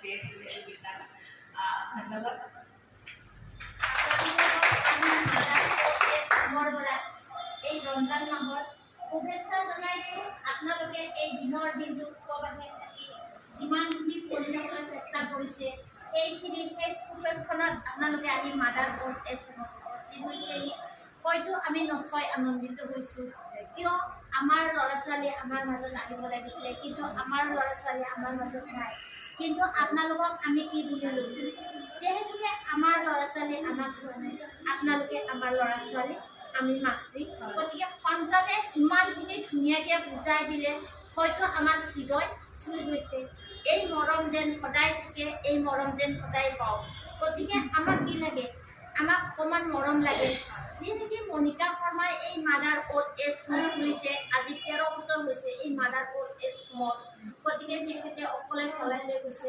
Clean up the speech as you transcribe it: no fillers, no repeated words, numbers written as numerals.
জীয়াই থাকিলে এইটো বিশ্বাস ধন্যবাদ এই ৰমজান মাহৰ শুভেচ্ছা জনাইছোঁ আপোনালোকে এই দিনৰ দিনটো উপবাসে থাকি যিমানখিনি কৰি যাবলৈ চেষ্টা কৰিছে সেইখিনি সেই সুখখনত আপোনালোকে আহি মাদাৰ অল্ড এজ হোমত উপস্থিত হৈছেহি হয়তো আমি নথৈ আনন্দিত হৈছোঁ কিয় আমাৰ ল'ৰা ছোৱালী আমাৰ মাজত আহিব লাগিছিলে কিন্তু আমাৰ ল'ৰা ছোৱালী আমাৰ মাজত নাই কিন্তু আপোনালোকক আমি কি বুলি লৈছোঁ যিহেতুকে আমাৰ ল'ৰা ছোৱালী আমাক চোৱা নাই আপোনালোকে আমাৰ ল'ৰা ছোৱালী আমি মাতৃ গতিকে সন্তানে ইমানখিনি ধুনীয়াকৈ বুজাই দিলে হয়তো আমাৰ হৃদয় চুই গৈছে এই মৰম যেন সদায় থাকে এই মৰম যেন সদায় পাওঁ গতিকে আমাক কি লাগে আমাক অকণমান মৰম লাগে যিহেতুকে মণিকা শৰ্মাই এই মাদাৰ অল্ড এজ হোম খুলিছে আজি 13 বছৰ হৈছে এই মাদাৰ অল্ড এজ হোমত গতিকে তেখেতে অকলে চলাই লৈ গৈছে